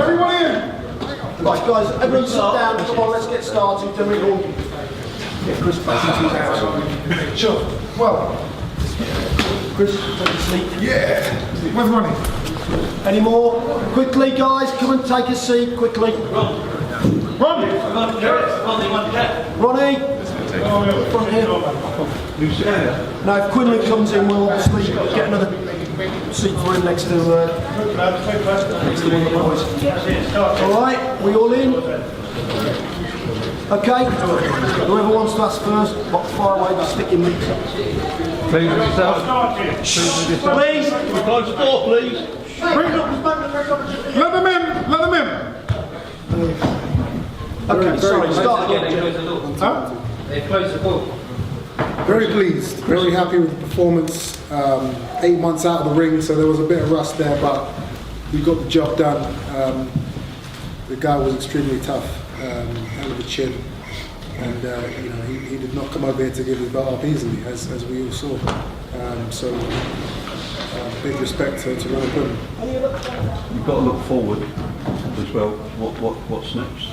Everyone in! Right guys, everyone sit down, come on, let's get started, then we all get Chris back into his house. Sure. Well, Chris, take a seat. yeah. Where's Ronnie? Any more? Quickly guys, come and take a seat, quickly. Ronnie! Ronnie! Front here. Now if Quinlan comes in, we'll obviously get another seat for him next to one of the boys. Alright, we all in? Okay, whoever wants to ask first, far away, just stick your mics up. Please with yourself. Please! Close the door, please. Let them in! Let them in! Okay, sorry, start again. Huh? They close the door. Very pleased, very happy with the performance. 8 months out of the ring, so there was a bit of rust there, but we got the job done. The guy was extremely tough, hell of a chin, and you know, he did not come over here to give his belt up easily, as we all saw. Big respect to Ronald Quinlan. You've got to look forward as well. What's next?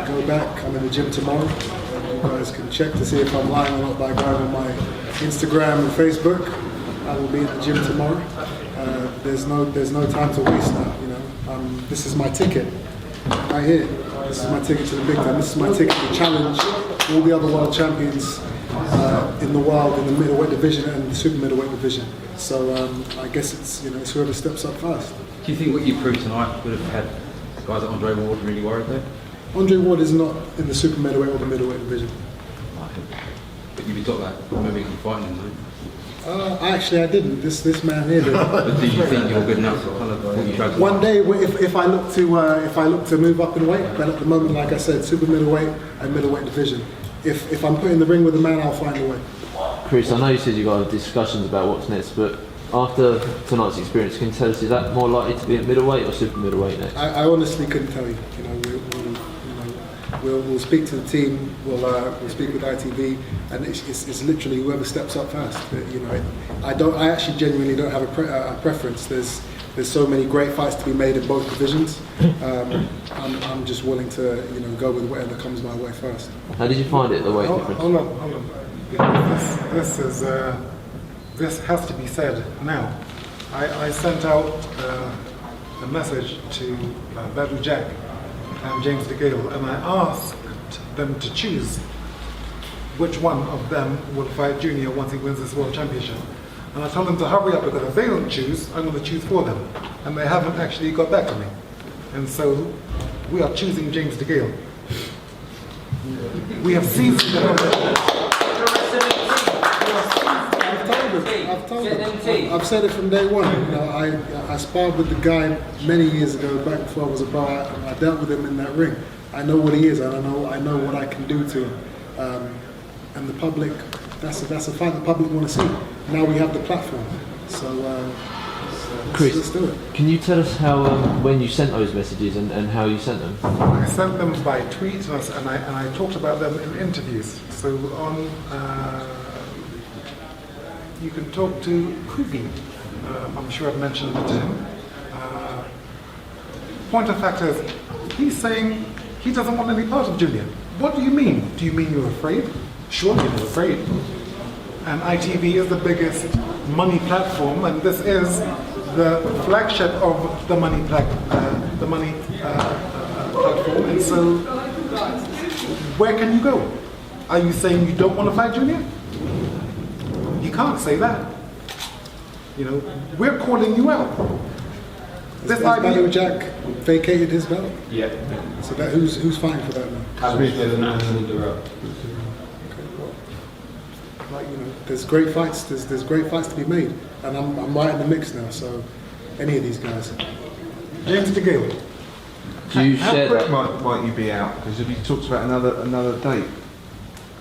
Go back, I'm in the gym tomorrow. You guys can check to see if I'm lying or not by going on my Instagram and Facebook. I will be in the gym tomorrow. There's no time to waste now, you know. This is my ticket, right here. This is my ticket to the big time. This is my ticket to challenge all the other world champions in the world in the middleweight division and the super middleweight division. So I guess it's, you know, it's whoever steps up first. Do you think what you proved tonight would have had guys like Andre Ward really worried though? Andre Ward is not in the super middleweight or the middleweight division. But you'd be talking about maybe fighting him, though. I didn't. This man here did. But do you think you're good enough for kind of what you tried to One day, if I look to move up in weight, but at the moment, like I said, super middleweight and middleweight division. If I'm put in the ring with a man, I'll find a way. Chris, I know you said you got discussions about what's next, but after tonight's experience, can you tell us, is that more likely to be at middleweight or super middleweight next? I honestly couldn't tell you. You know, we'll speak to the team. We'll speak with ITV, and it's literally whoever steps up first. You know, I actually genuinely don't have a preference. There's so many great fights to be made in both divisions. I'm just willing to, you know, go with whatever comes my way first. How did you find it, the weight difference? Hold on. Because this has to be said now. I sent out a message to Badou Jack and James Degale, and I asked them to choose which one of them will fight Junior once he wins this world championship. And I told them to hurry up, because if they don't choose, I'm going to choose for them. And they haven't actually got back to me. And so we are choosing James Degale. We have seasoned the I've said it from day one. You know, I sparred with the guy many years ago, back before I was a pro. I dealt with him in that ring. I know what he is, and I know what I can do to him. And the public, that's a fight the public want to see. Now we have the platform, so Chris, let's do it. Can you tell us how when you sent those messages and how you sent them? I sent them by tweet, and I talked about them in interviews. So on. You can talk to Kubi. I'm sure I've mentioned it to him. Point of fact is, he's saying he doesn't want any part of Junior. What do you mean? Do you mean you're afraid? Sure, you're afraid. And ITV is the biggest money platform, and this is the flagship of the money platform. And so, where can you go? Are you saying you don't want to fight Junior? You can't say that. You know, we're calling you out. Has Badou Jack vacated his belt? Yeah. So that who's fighting for that now? Like, you know, there's great fights. There's great fights to be made, and I'm right in the mix now. So any of these guys. James Degale. Do you How share quick that? might you be out? Because if you talked about another date,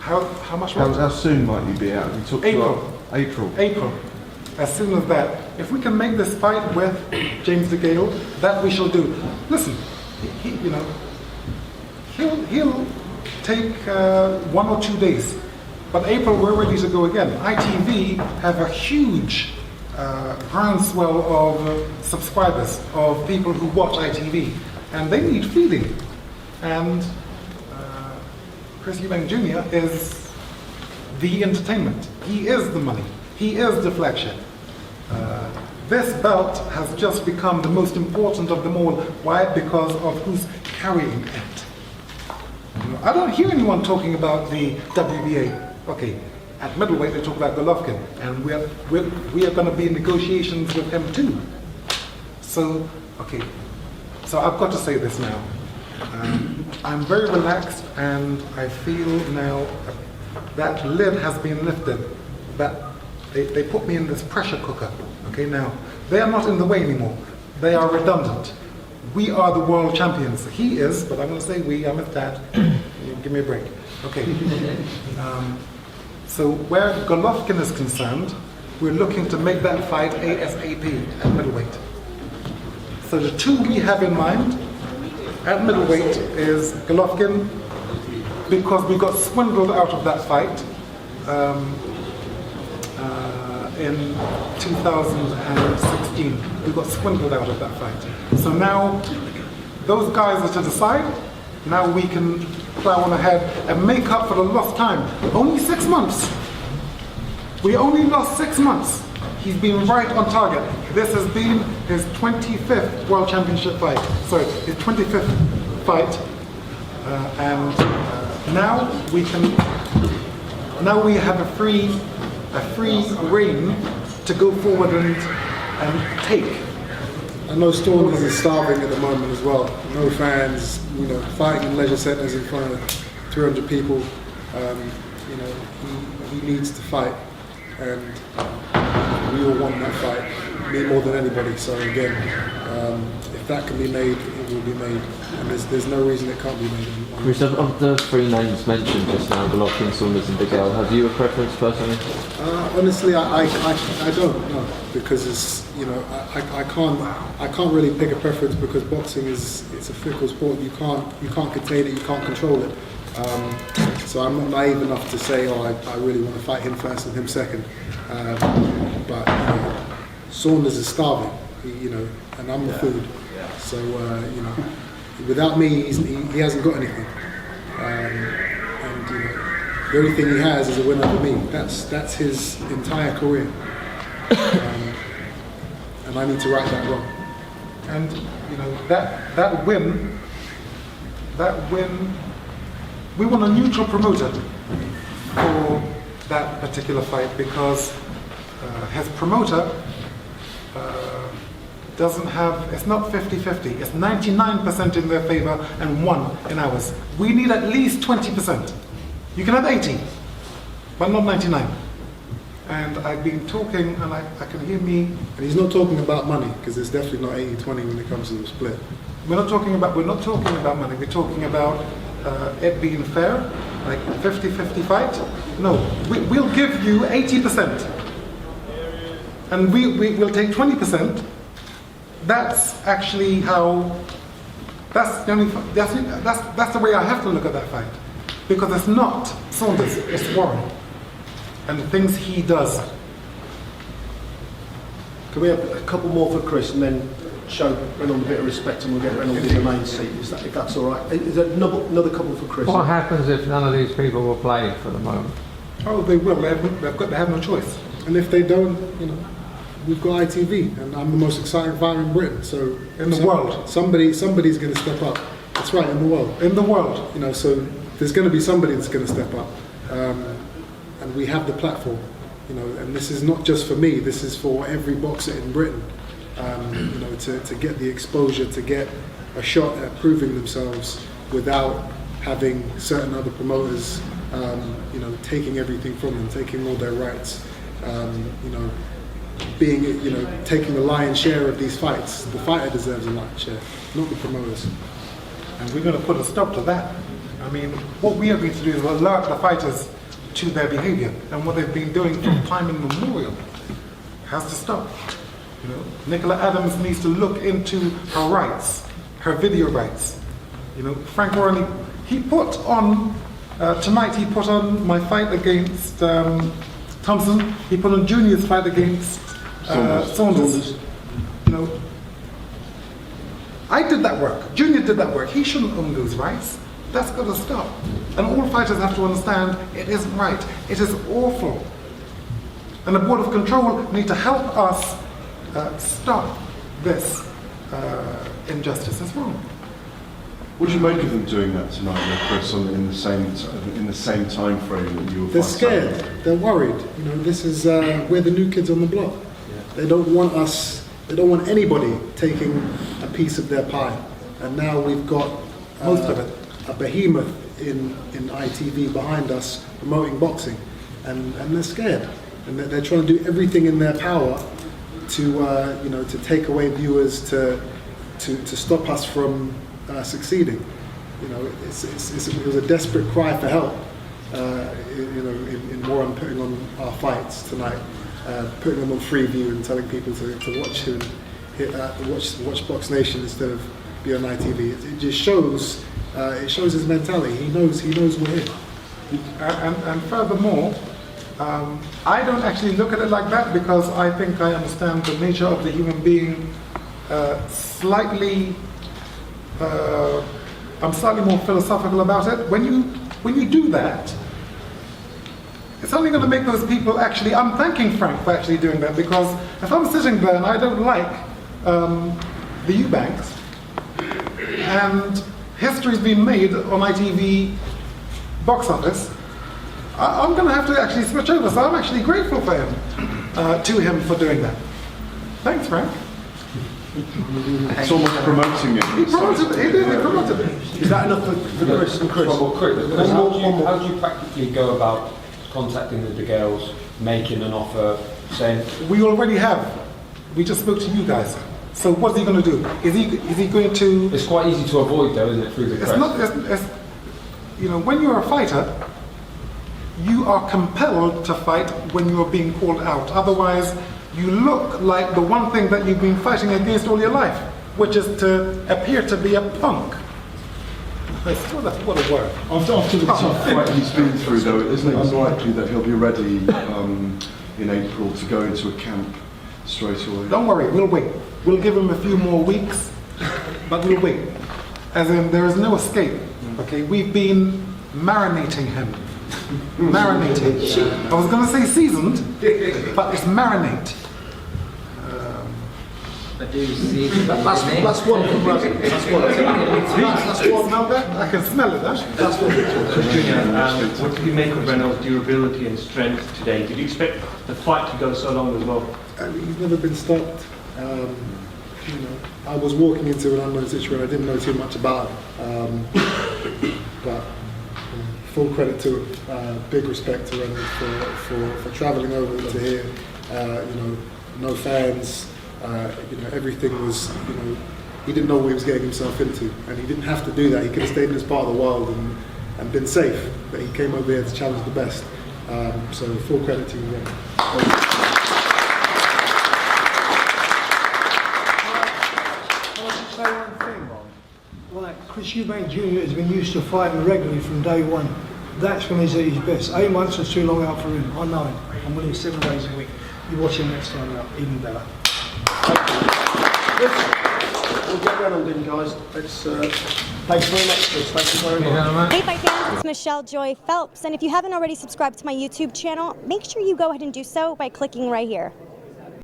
How much? how soon might you be out? Have you talked April. April. April. As soon as that, if we can make this fight with James Degale, that we shall do. Listen, he'll take 1 or 2 days But April, we're ready to go again. ITV have a huge groundswell of subscribers, of people who watch ITV, and they need feeding. And Chris Eubank Jr. is the entertainment. He is the money. He is the flagship. This belt has just become the most important of them all. Why? Because of who's carrying it. You know, I don't hear anyone talking about the WBA. Okay, at middleweight they talk about Golovkin, and we are going to be in negotiations with him too. So, okay, so I've got to say this now. I'm very relaxed, and I feel now that lid has been lifted. That they put me in this pressure cooker. Okay, now they are not in the way anymore. They are redundant. We are the world champions. He is, but I'm going to say we. I'm his dad. Give me a break. Okay. So where Golovkin is concerned, we're looking to make that fight ASAP at middleweight. So the two we have in mind at middleweight is Golovkin, because we got swindled out of that fight in 2016. We got swindled out of that fight. So now those guys are to the side. Now we can plow on ahead and make up for the lost time. Only 6 months. We only lost 6 months. He's been right on target. This has been his 25th World Championship fight. Sorry, his 25th fight. Now we can. Now we have a free rein to go forward and take. I know Saunders is starving at the moment as well. No fans, you know, fighting in leisure centres in front of 300 people. You know, he needs to fight, and we all want that fight, me more than anybody. So again, if that can be made, it will be made, and there's no reason it can't be made. Chris, of the three names mentioned just now, Golovkin, Saunders and Degale, have you a preference personally? Honestly, I don't know, because it's, you know, I can't really pick a preference, because boxing it's a fickle sport. You can't contain it, you can't control it. So I'm not naive enough to say, oh, I really want to fight him first and him second. But you know, Saunders is starving, you know, and I'm the food. So you know, without me, he hasn't got anything. And you know, the only thing he has is a win over me. That's his entire career. And I need to right that wrong. And you know, that win, we want a neutral promoter for that particular fight, because his promoter doesn't have, it's not 50-50, it's 99% in their favor and 1 in ours. We need at least 20%. You can have 80, but not 99. And I've been talking, and I can hear me. And he's not talking about money, because it's definitely not 80-20 when it comes to the split. We're not talking about money. We're talking about it being fair, like 50-50 fight. No, we'll give you 80%, and we'll take 20%. That's actually how. That's the way I have to look at that fight, because it's not Saunders, it's Warren, and the things he does. Can we have a couple more for Chris, and then show Reynolds a bit of respect, and we'll get Reynolds in the main seat, if that's all right? Is there another couple for Chris? What happens if none of these people will play for the moment? Oh, they will. They have no choice. And if they don't, you know, we've got ITV, and I'm the most exciting fighter in Britain. So in the world, somebody's going to step up. That's right, in the world. In the world, you know. So there's going to be somebody that's going to step up, and we have the platform, you know. And this is not just for me. This is for every boxer in Britain. You know, to get the exposure, to get a shot at proving themselves without having certain other promoters, you know, taking everything from them, taking all their rights, you know, being, you know, taking the lion's share of these fights. The fighter deserves a lion's share, not the promoters. And we're going to put a stop to that. I mean, what we are going to do is alert the fighters to their behavior, and what they've been doing from time immemorial has to stop. You know, Nicola Adams needs to look into her rights, her video rights. You know, Frank Warren, he put on Tonight he put on my fight against Thompson. He put on Junior's fight against Saunders. You know, I did that work. Junior did that work. He shouldn't own those rights. That's got to stop. And all fighters have to understand it isn't right. It is awful. And the Board of Control need to help us stop this injustice. It's wrong. What do you make of them doing that tonight, Chris, in the same time frame that you were? They're scared. They're worried. You know, this is we're the new kids on the block. They don't want us. They don't want anybody taking a piece of their pie. And now we've got most of it, a behemoth in ITV behind us promoting boxing, and they're scared, and they're trying to do everything in their power to you know, to take away viewers, to stop us from succeeding. You know, it was a desperate cry for help. You know, in more I'm putting on our fights tonight, putting them on Freeview and telling people to watch him, watch Box Nation instead of be on ITV. It just shows. It shows his mentality. He knows we're here. And furthermore, I don't actually look at it like that, because I think I understand the nature of the human being slightly. I'm slightly more philosophical about it. When you do that, it's only going to make those people actually. I'm thanking Frank for actually doing that, because if I'm sitting there and I don't like the Eubanks, and history's been made on ITV box office, I'm going to have to actually switch over. So I'm actually grateful for him, to him for doing that. Thanks, Frank. It's almost promoting it. He promoted it. Is that enough for Chris and Chris? Well, Chris, how do you practically go about contacting the Degales, making an offer, saying... We already have. We just spoke to you guys. So what's he going to do? Is he going to... It's quite easy to avoid though, isn't it, through the press? You know, when you're a fighter, you are compelled to fight when you're being called out. Otherwise, you look like the one thing that you've been fighting against all your life, which is to appear to be a punk. What a word. After the tough fight he's been through, though, isn't it unlikely that he'll be ready in April to go into a camp straight away? Don't worry, we'll wait. We'll give him a few more weeks, but we'll wait. As in, there is no escape. Okay, we've been marinating him. Marinating. I was going to say seasoned, but it's marinate. That's one from Russell. That's one. Smell that? I can smell it. That's one. Junior, what do you make of Reynolds' durability and strength today? Did you expect the fight to go so long as well? I mean, he's never been stopped. You know, I was walking into an unknown situation. I didn't know too much about him, but full credit to him. Big respect to Reynolds for travelling over to here. You know, no fans. You know, everything was. You know, he didn't know what he was getting himself into, and he didn't have to do that. He could have stayed in this part of the world and been safe. But he came over here to challenge the best. So full credit to him. Like Chris Eubank Jr. has been used to fighting regularly from day one. That's when he's at his best. 8 months was too long out for him. I know him. I'm winning 7 days a week. You watch him next time out, even better. We'll get Reynolds in, guys. Thanks very much, Chris. Thank you very much. Hey, fight fans, it's Michelle Joy Phelps, and if you haven't already subscribed to my YouTube channel, make sure you go ahead and do so by clicking right here.